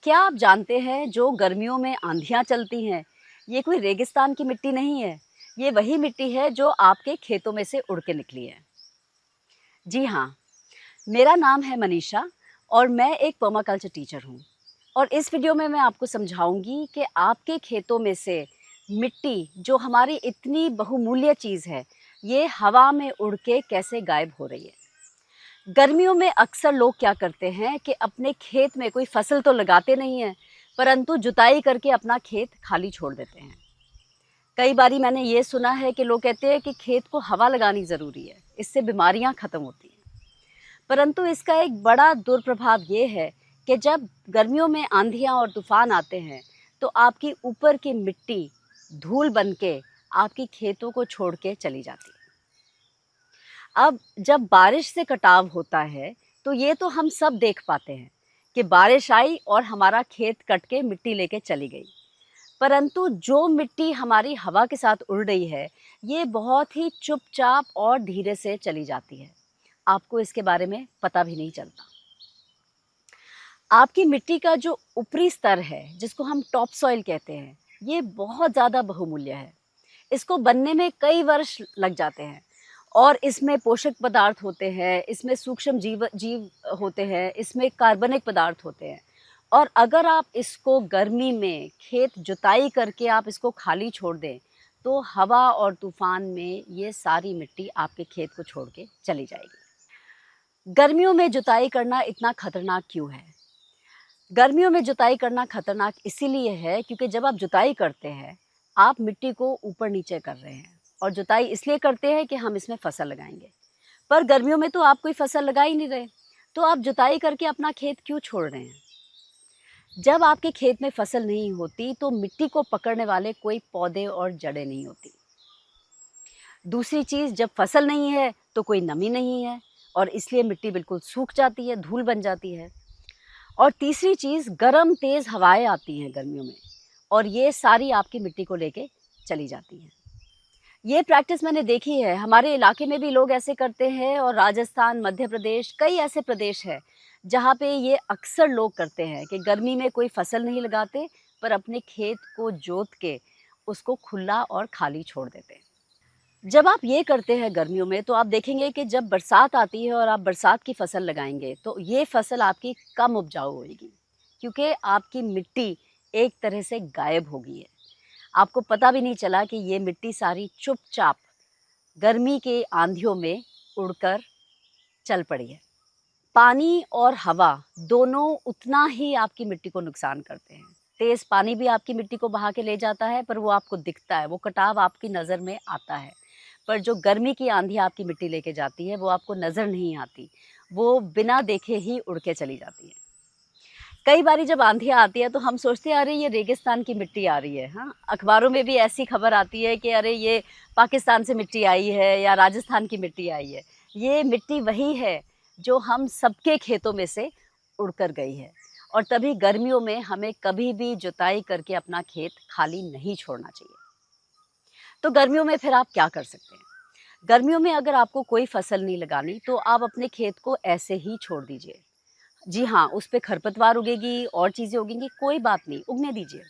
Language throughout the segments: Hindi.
क्या आप जानते हैं जो गर्मियों में आंधियाँ चलती हैं, ये कोई रेगिस्तान की मिट्टी नहीं है। ये वही मिट्टी है जो आपके खेतों में से उड़ के निकली है। जी हाँ, मेरा नाम है मनीषा और मैं एक पर्माकल्चर टीचर हूँ। और इस वीडियो में मैं आपको समझाऊंगी कि आपके खेतों में से मिट्टी जो हमारी इतनी बहुमूल्य चीज़ है, ये हवा में उड़ के कैसे गायब हो रही है। गर्मियों में अक्सर लोग क्या करते हैं कि अपने खेत में कोई फसल तो लगाते नहीं हैं, परंतु जुताई करके अपना खेत खाली छोड़ देते हैं। कई बारी मैंने ये सुना है कि लोग कहते हैं कि खेत को हवा लगानी ज़रूरी है, इससे बीमारियां ख़त्म होती हैं। परंतु इसका एक बड़ा दुष्प्रभाव ये है कि जब गर्मियों में आंधियां और तूफान आते हैं, तो आपकी ऊपर की मिट्टी धूल बन के आपकी खेतों को छोड़ के चली जाती है। अब जब बारिश से कटाव होता है, तो ये तो हम सब देख पाते हैं कि बारिश आई और हमारा खेत कट के मिट्टी लेके चली गई। परंतु जो मिट्टी हमारी हवा के साथ उड़ रही है, ये बहुत ही चुपचाप और धीरे से चली जाती है। आपको इसके बारे में पता भी नहीं चलता। आपकी मिट्टी का जो ऊपरी स्तर है, जिसको हम टॉप सॉइल कहते हैं, ये बहुत ज़्यादा बहुमूल्य है। इसको बनने में कई वर्ष लग जाते हैं और इसमें पोषक पदार्थ होते हैं, इसमें सूक्ष्म जीव होते हैं, इसमें कार्बनिक पदार्थ होते हैं। और अगर आप इसको गर्मी में खेत जुताई करके आप इसको खाली छोड़ दें, तो हवा और तूफान में ये सारी मिट्टी आपके खेत को छोड़ के चली जाएगी। गर्मियों में जुताई करना इतना खतरनाक क्यों है? गर्मियों में जुताई करना खतरनाक इसीलिए है क्योंकि जब आप जुताई करते हैं, आप मिट्टी को ऊपर नीचे कर रहे हैं और जुताई इसलिए करते हैं कि हम इसमें फसल लगाएंगे। पर गर्मियों में तो आप कोई फसल लगा ही नहीं रहे, तो आप जुताई करके अपना खेत क्यों छोड़ रहे हैं? जब आपके खेत में फसल नहीं होती, तो मिट्टी को पकड़ने वाले कोई पौधे और जड़ें नहीं होती। दूसरी चीज़, जब फसल नहीं है तो कोई नमी नहीं है और इसलिए मिट्टी बिल्कुल सूख जाती है, धूल बन जाती है। और तीसरी चीज़, गरम तेज़ हवाएं आती हैं गर्मियों में और ये सारी आपकी मिट्टी को लेके चली जाती हैं। ये प्रैक्टिस मैंने देखी है, हमारे इलाके में भी लोग ऐसे करते हैं और राजस्थान, मध्य प्रदेश, कई ऐसे प्रदेश हैं जहाँ पे ये अक्सर लोग करते हैं कि गर्मी में कोई फसल नहीं लगाते, पर अपने खेत को जोत के उसको खुला और खाली छोड़ देते हैं। जब आप ये करते हैं गर्मियों में, तो आप देखेंगे कि जब बरसात आती है और आप बरसात की फसल लगाएंगे, तो ये फसल आपकी कम उपजाऊ होगी क्योंकि आपकी मिट्टी एक तरह से गायब हो गई है। आपको पता भी नहीं चला कि ये मिट्टी सारी चुपचाप गर्मी के आंधियों में उड़कर चल पड़ी है। पानी और हवा दोनों उतना ही आपकी मिट्टी को नुकसान करते हैं। तेज़ पानी भी आपकी मिट्टी को बहा के ले जाता है, पर वो आपको दिखता है, वो कटाव आपकी नज़र में आता है। पर जो गर्मी की आंधी आपकी मिट्टी लेके जाती है, वो आपको नज़र नहीं आती, वो बिना देखे ही उड़ के चली जाती है। कई बारी जब आंधियाँ आती है तो हम सोचते हैं अरे ये रेगिस्तान की मिट्टी आ रही है, हाँ? अखबारों में भी ऐसी खबर आती है कि अरे ये पाकिस्तान से मिट्टी आई है या राजस्थान की मिट्टी आई है। ये मिट्टी वही है जो हम सबके खेतों में से उड़कर गई है और तभी गर्मियों में हमें कभी भी जुताई करके अपना खेत खाली नहीं छोड़ना चाहिए। तो गर्मियों में फिर आप क्या कर सकते हैं? गर्मियों में अगर आपको कोई फसल नहीं लगानी, तो आप अपने खेत को ऐसे ही छोड़ दीजिए। जी हाँ, उस पे खरपतवार उगेगी और चीज़ें उगेंगी, कोई बात नहीं, उगने दीजिए।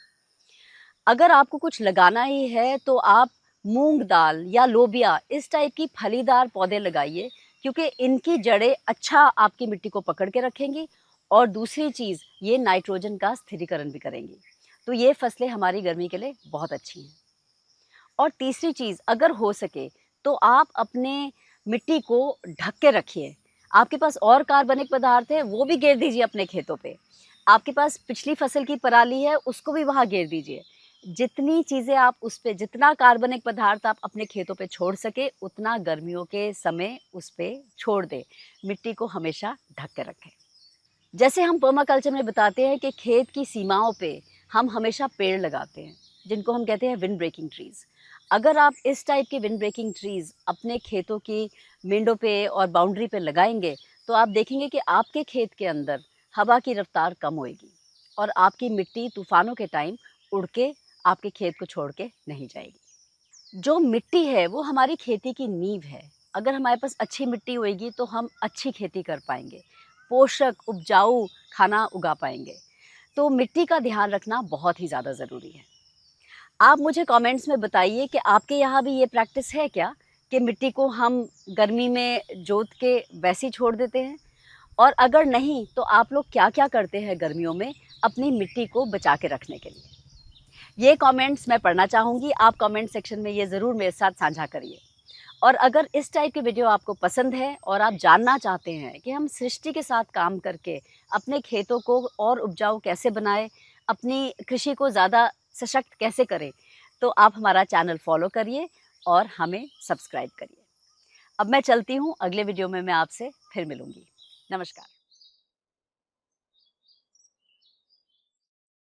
अगर आपको कुछ लगाना ही है तो आप मूँग दाल या लोबिया इस टाइप की फलीदार पौधे लगाइए क्योंकि इनकी जड़ें अच्छा आपकी मिट्टी को पकड़ के रखेंगी और दूसरी चीज़, ये नाइट्रोजन का स्थिरीकरण भी करेंगी। तो ये फसलें हमारी गर्मी के लिए बहुत अच्छी हैं। और तीसरी चीज़, अगर हो सके तो आप अपने मिट्टी को ढक के रखिए। आपके पास और कार्बनिक पदार्थ है, वो भी गेर दीजिए अपने खेतों पे। आपके पास पिछली फसल की पराली है, उसको भी वहाँ गेर दीजिए। जितनी चीज़ें आप उस पे, जितना कार्बनिक पदार्थ आप अपने खेतों पे छोड़ सके, उतना गर्मियों के समय उस पे छोड़ दें। मिट्टी को हमेशा ढक के रखें। जैसे हम पर्माकल्चर में बताते हैं कि खेत की सीमाओं पे हम हमेशा पेड़ लगाते हैं, जिनको हम कहते हैं विंड ब्रेकिंग ट्रीज़। अगर आप इस टाइप के विंड ब्रेकिंग ट्रीज़ अपने खेतों की विंडो पे और बाउंड्री पे लगाएंगे, तो आप देखेंगे कि आपके खेत के अंदर हवा की रफ्तार कम होएगी और आपकी मिट्टी तूफानों के टाइम उड़ के आपके खेत को छोड़ के नहीं जाएगी। जो मिट्टी है वो हमारी खेती की नींव है। अगर हमारे पास अच्छी मिट्टी होएगी तो हम अच्छी खेती कर पाएंगे, पोषक उपजाऊ खाना उगा पाएंगे। तो मिट्टी का ध्यान रखना बहुत ही ज़्यादा ज़रूरी है। आप मुझे कमेंट्स में बताइए कि आपके यहाँ भी ये प्रैक्टिस है क्या कि मिट्टी को हम गर्मी में जोत के वैसे ही छोड़ देते हैं? और अगर नहीं तो आप लोग क्या-क्या करते हैं गर्मियों में अपनी मिट्टी को बचा के रखने के लिए? ये कमेंट्स मैं पढ़ना चाहूँगी, आप कमेंट सेक्शन में ये ज़रूर मेरे साथ साझा करिए। और अगर इस टाइप की वीडियो आपको पसंद है और आप जानना चाहते हैं कि हम सृष्टि के साथ काम करके अपने खेतों को और उपजाऊ कैसे बनाएँ, अपनी कृषि को ज़्यादा सशक्त कैसे करें, तो आप हमारा चैनल फ़ॉलो करिए और हमें सब्सक्राइब करिए। अब मैं चलती हूँ, अगले वीडियो में मैं आपसे फिर मिलूँगी। नमस्कार।